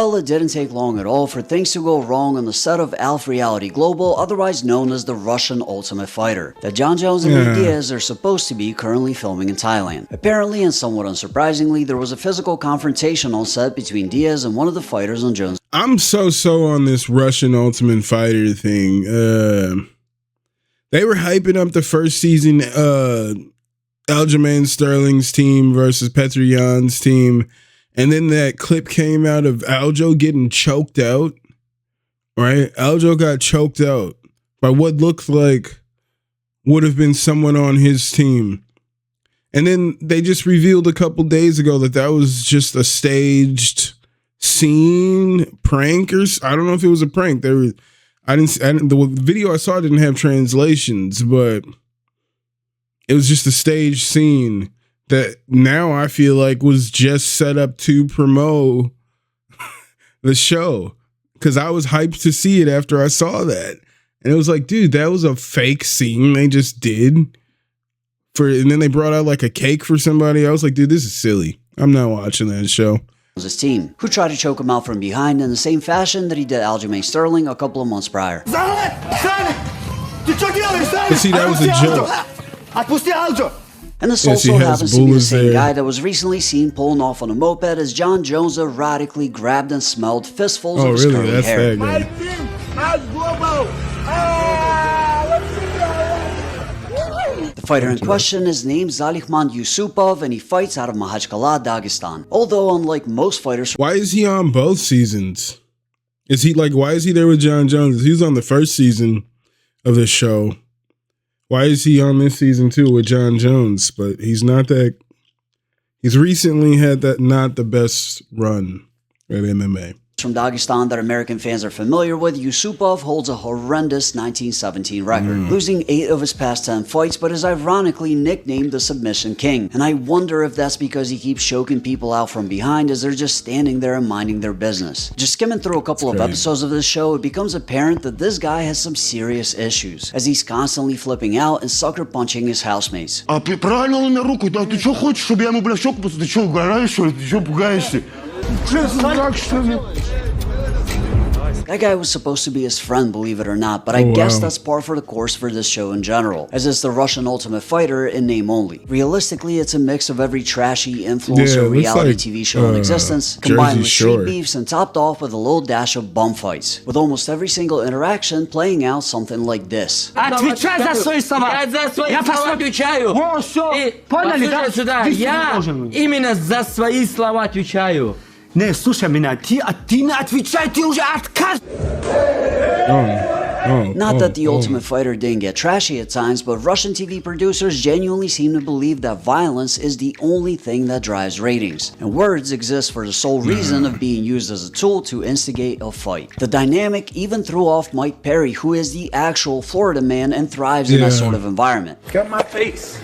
Well, it didn't take long at all for things to go wrong on the set of ALF Reality Global, otherwise known as the Russian Ultimate Fighter, that Jon Jones and Nate Diaz are supposed to be currently filming in Thailand. Apparently, and somewhat unsurprisingly, there was a physical confrontation on set between Diaz and one of the fighters on Jones. I'm so on this Russian Ultimate Fighter thing. They were hyping up the first season, Aljamain Sterling's team versus Petr Yan's team. And then that clip came out of Aljo getting choked out, right? Aljo got choked out by what looked like would have been someone on his team. And then they just revealed a couple days ago that that was just a staged scene, prank, or I don't know if it was a prank. The video I saw didn't have translations, but it was just a staged scene that now I feel like was just set up to promote the show. Because I was hyped to see it after I saw that. And it was like, dude, that was a fake scene they just did. And then they brought out like a cake for somebody. I was like, dude, this is silly. I'm not watching that show. His team, who tried to choke him out from behind in the same fashion that he did Aljamain Sterling a couple of months prior. But see, that was a joke. And this also happens to be the same guy that was recently seen pulling off on a moped as Jon Jones erratically grabbed and smelled fistfuls of his curly hair. That guy. The fighter in question is named Zalikhman Yusupov, and he fights out of Makhachkala, Dagestan. Although, unlike most fighters, why is he on both seasons? Is he like, why is he there with Jon Jones? He was on the first season of the show. Why is he on this season too with Jon Jones? But he's not that. He's recently had that not the best run at MMA. From Dagestan that American fans are familiar with, Yusupov holds a horrendous 1917 record, losing 8 of his past 10 fights, but is ironically nicknamed the Submission King. And I wonder if that's because he keeps choking people out from behind as they're just standing there and minding their business. Just skimming through a couple of episodes of this show, it becomes apparent that this guy has some serious issues, as he's constantly flipping out and sucker punching his housemates. Правильно он мне руку, да ты что хочешь, чтобы я ему, бля, щеку просто, ты что, угораешь, что ли, ты что, пугаешься? That guy was supposed to be his friend, believe it or not, but I guess that's par for the course for this show in general, as it's the Russian Ultimate Fighter in name only. Realistically, it's a mix of every trashy influencer reality TV show in existence, combined with street beefs and topped off with a little dash of bum fights, with almost every single interaction playing out something like this. Отвечай за свои слова! Я за свои слова отвечаю! Поняли, да? Сюда, я именно за свои слова отвечаю. Не, слушай меня, ты не отвечай, ты уже отказ! Not that the Ultimate Fighter didn't get trashy at times, but Russian TV producers genuinely seem to believe that violence is the only thing that drives ratings, and words exist for the sole reason of being used as a tool to instigate a fight. The dynamic even threw off Mike Perry, who is the actual Florida man and thrives in that sort of environment. Get my face.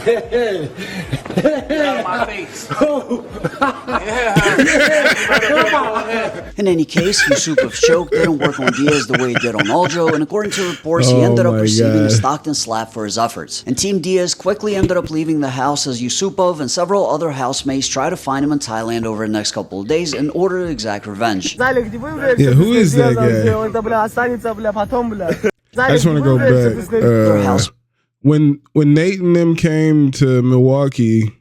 Get my face. In any case, Yusupov's choke didn't work on Diaz the way it did on Aljo, and according to reports, he ended up receiving a Stockton slap for his efforts. And Team Diaz quickly ended up leaving the house as Yusupov and several other housemates try to find him in Thailand over the next couple of days in order to exact revenge. Yeah, who is that guy? I just want to go back. When Nate and them came to Milwaukee,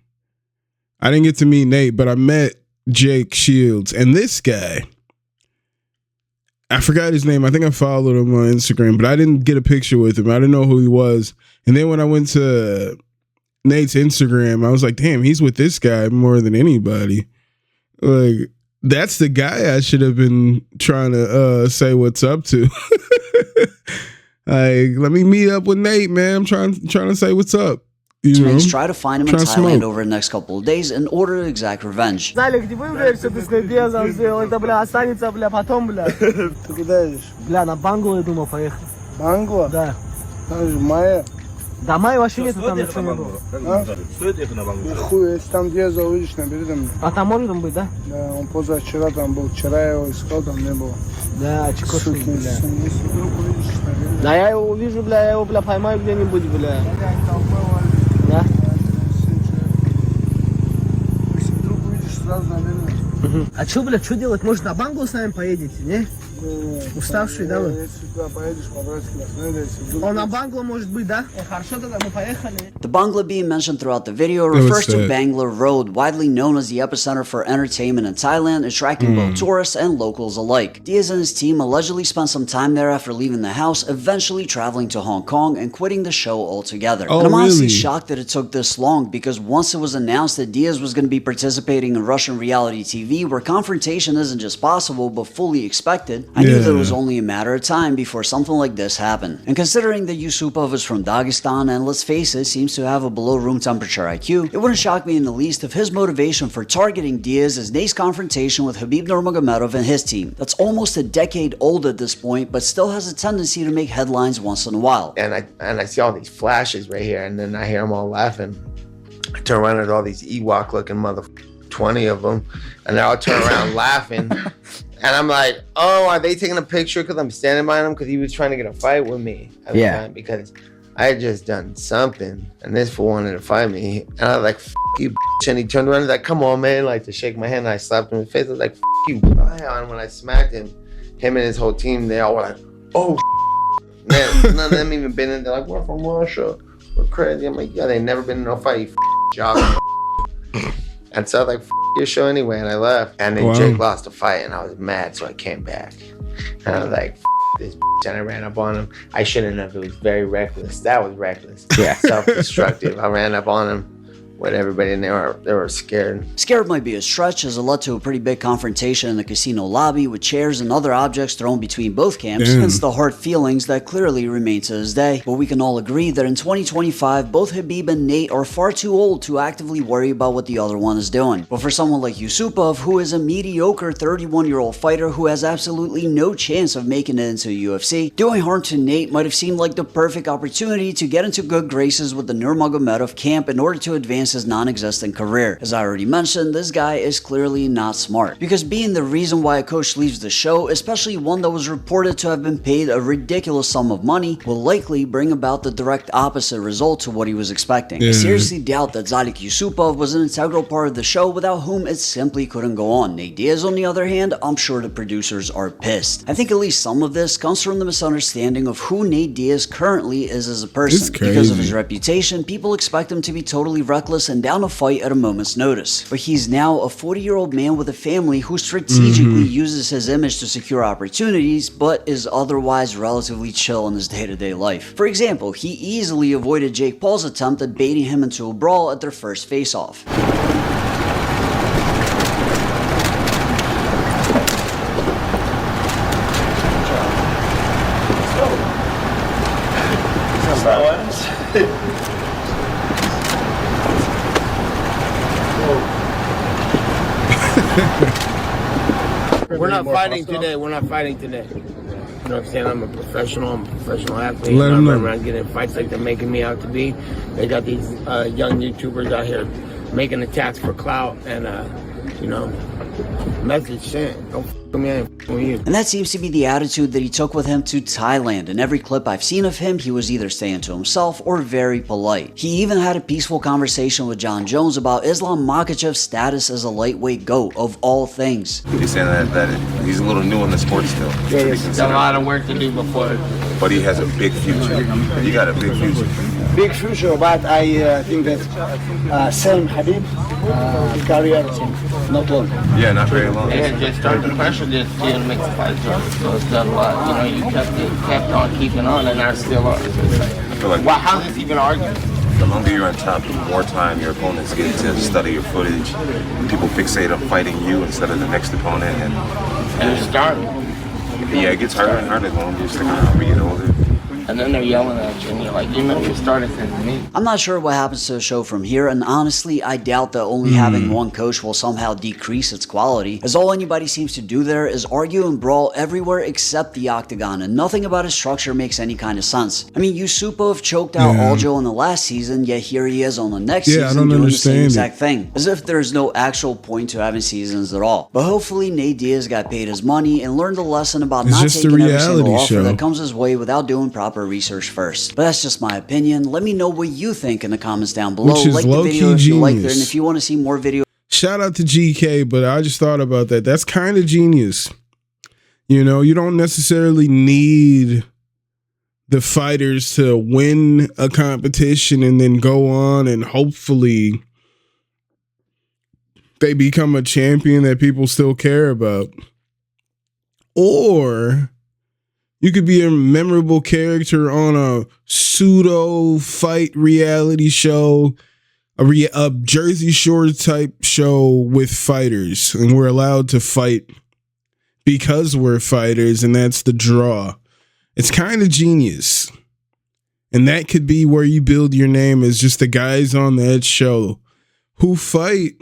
I didn't get to meet Nate, but I met Jake Shields, and this guy, I forgot his name. I think I followed him on Instagram, but I didn't get a picture with him. I didn't know who he was. And then when I went to Nate's Instagram, I was like, damn, he's with this guy more than anybody. Like, that's the guy I should have been trying to say what's up to. Like, let me meet up with Nate, man. I'm trying to say what's up. Mates try to find him in Thailand over the next couple of days in order to exact revenge. Залик, ты выберешь, что ты с Диазом сделал, это, бля, останется, бля, потом, бля. Ты куда едешь? Бля, на Банглу я думал поехать. Банглу? Да. Там же Майя. Да, Майя вообще нету, там ничего не было. Стоит ехать на Банглу? Хуй, если там Диаза увидишь, набери там. А там может там быть, да? Да, он позавчера там был, вчера я его искал, там не было. Да, чекошный, бля. Если вдруг увидишь, набери. Да, я его увижу, бля, я его, бля, поймаю где-нибудь, бля. Да? Если вдруг увидишь, сразу набери. А что, блядь, что делать? Может, на Банглу с нами поедете, не? Уставший, да, вы? Если туда поедешь, по-братски нас найдете. Он на Банглу может быть, да? Хорошо, тогда мы поехали. The Bangla being mentioned throughout the video was refers to sad. Bangla Road, widely known as the epicenter for entertainment in Thailand, attracting both tourists and locals alike. Diaz and his team allegedly spent some time there after leaving the house, eventually traveling to Hong Kong and quitting the show altogether. Oh, and I'm honestly really? shocked that it took this long, because once it was announced that Diaz was going to be participating in Russian reality TV, where confrontation isn't just possible but fully expected, I knew that it was only a matter of time before something like this happened. And considering that Yusupov is from Dagestan and, let's face it, seems to have a below room temperature IQ, it wouldn't shock me in the least if his motivation for targeting Diaz is Nate's confrontation with Khabib Nurmagomedov and his team. That's almost a decade old at this point, but still has a tendency to make headlines once in a while. And I see all these flashes right here, and then I hear them all laughing. I turn around at all these Ewok looking 20 of them, and they're all turn around laughing. And I'm like, oh, are they taking a picture because I'm standing by him because he was trying to get a fight with me at the time, because I had just done something and this fool wanted to fight me. And I was like, F you, bitch. And he turned around and was like, come on, man, like to shake my hand. And I slapped him in the face. I was like, F you. And when I smacked him and his whole team, they all were like, oh, man, none of them even been in. They're like, we're from Russia. We're crazy. I'm like, yeah, they never been in no fight, you job. And so I was like, your show anyway, and I left. And then Jake lost the fight, and I was mad, so I came back. And I was like, this bitch, and I ran up on him. I shouldn't have. It was very reckless. That was reckless. Yeah. Self-destructive. I ran up on him with everybody, and they were scared. Scared might be a stretch, as it led to a pretty big confrontation in the casino lobby with chairs and other objects thrown between both camps, hence the hard feelings that clearly remain to this day. But we can all agree that in 2025, both Khabib and Nate are far too old to actively worry about what the other one is doing. But for someone like Yusupov, who is a mediocre 31-year-old fighter who has absolutely no chance of making it into the UFC, doing harm to Nate might have seemed like the perfect opportunity to get into good graces with the Nurmagomedov camp in order to advance his non-existent career. As I already mentioned, this guy is clearly not smart, because being the reason why a coach leaves the show, especially one that was reported to have been paid a ridiculous sum of money, will likely bring about the direct opposite result to what he was expecting. I seriously doubt that Zalik Yusupov was an integral part of the show, without whom it simply couldn't go on. Nate Diaz, on the other hand, I'm sure the producers are pissed. I think at least some of this comes from the misunderstanding of who Nate Diaz currently is as a person. Because of his reputation, people expect him to be totally reckless and down to fight at a moment's notice. But he's now a 40-year-old man with a family who strategically uses his image to secure opportunities, but is otherwise relatively chill in his day-to-day life. For example, he easily avoided Jake Paul's attempt at baiting him into a brawl at their first face-off. We're not fighting today. We're not fighting today. You know what I'm saying? I'm a professional athlete. Let I'm him not know. around getting fights like they're making me out to be. They got these young YouTubers out here making attacks for clout and, message sent. Don't f with me, I ain't f with you. And that seems to be the attitude that he took with him to Thailand. In every clip I've seen of him, he was either staying to himself or very polite. He even had a peaceful conversation with Jon Jones about Islam Makhachev's status as a lightweight GOAT, of all things. He's saying that he's a little new in the sport still. Yeah, he's got a lot of work to do before. But he has a big future. You got a big future. Big future, but I think that same Habib career not long. Yeah, not very long. And just started the pressure just to make the fight start. So it's done a lot. You kept on keeping on, and I still are. I feel like How's this even arguing? the longer you're on top, the more time your opponents get to study your footage. People fixate on fighting you instead of the next opponent. And it's starting. Yeah, it gets harder and harder the longer you stick around, we get older. And then they're yelling at you, and you're like, you started since me. I'm not sure what happens to the show from here, and honestly, I doubt that only having one coach will somehow decrease its quality, as all anybody seems to do there is argue and brawl everywhere except the octagon, and nothing about his structure makes any kind of sense. I mean, Yusupov choked out Aljo in the last season, yet here he is on the next season doing the same exact thing, as if there's no actual point to having seasons at all. But hopefully, Nate Diaz got paid his money and learned a lesson about not taking every single offer that comes his way without doing proper research first. But that's just my opinion. Let me know what you think in the comments down below. Like the video if you liked it, and if you want to see more videos. shout out to GK, but I just thought about that. That's kind of genius. You know, you don't necessarily need the fighters to win a competition and then go on and hopefully they become a champion that people still care about. Or you could be a memorable character on a pseudo fight reality show, a Jersey Shore type show with fighters, and we're allowed to fight because we're fighters, and that's the draw. It's kind of genius. And that could be where you build your name as just the guys on that show who fight.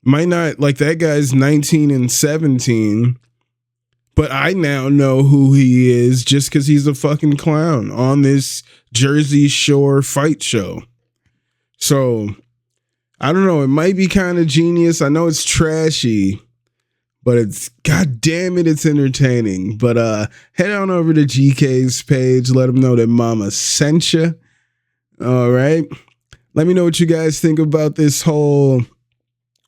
Might not, like that guy's 19 and 17, but I now know who he is just because he's a fucking clown on this Jersey Shore fight show. So, I don't know. It might be kind of genius. I know it's trashy, but it's, god damn it, it's entertaining. But head on over to GeeKay's page. Let them know that mama sent you. All right. Let me know what you guys think about this whole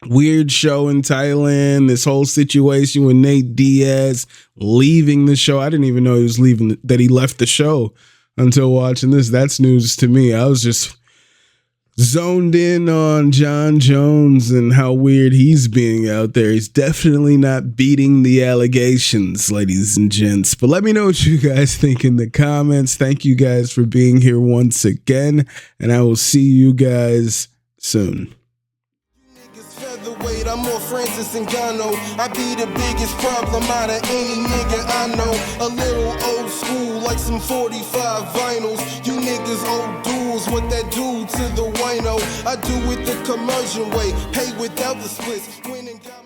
weird show in Thailand, this whole situation with Nate Diaz leaving the show. I didn't even know he was leaving, that he left the show until watching this. That's news to me. I was just zoned in on Jon Jones and how weird he's being out there. He's definitely not beating the allegations, ladies and gents. But let me know what you guys think in the comments. Thank you guys for being here once again, and I will see you guys soon. I'm more Francis Ngannou. I be the biggest problem out of any nigga I know. A little old school like some 45 vinyls. You niggas old duels, what that do to the wino? I do it the commercial way, pay without the splits. Winning got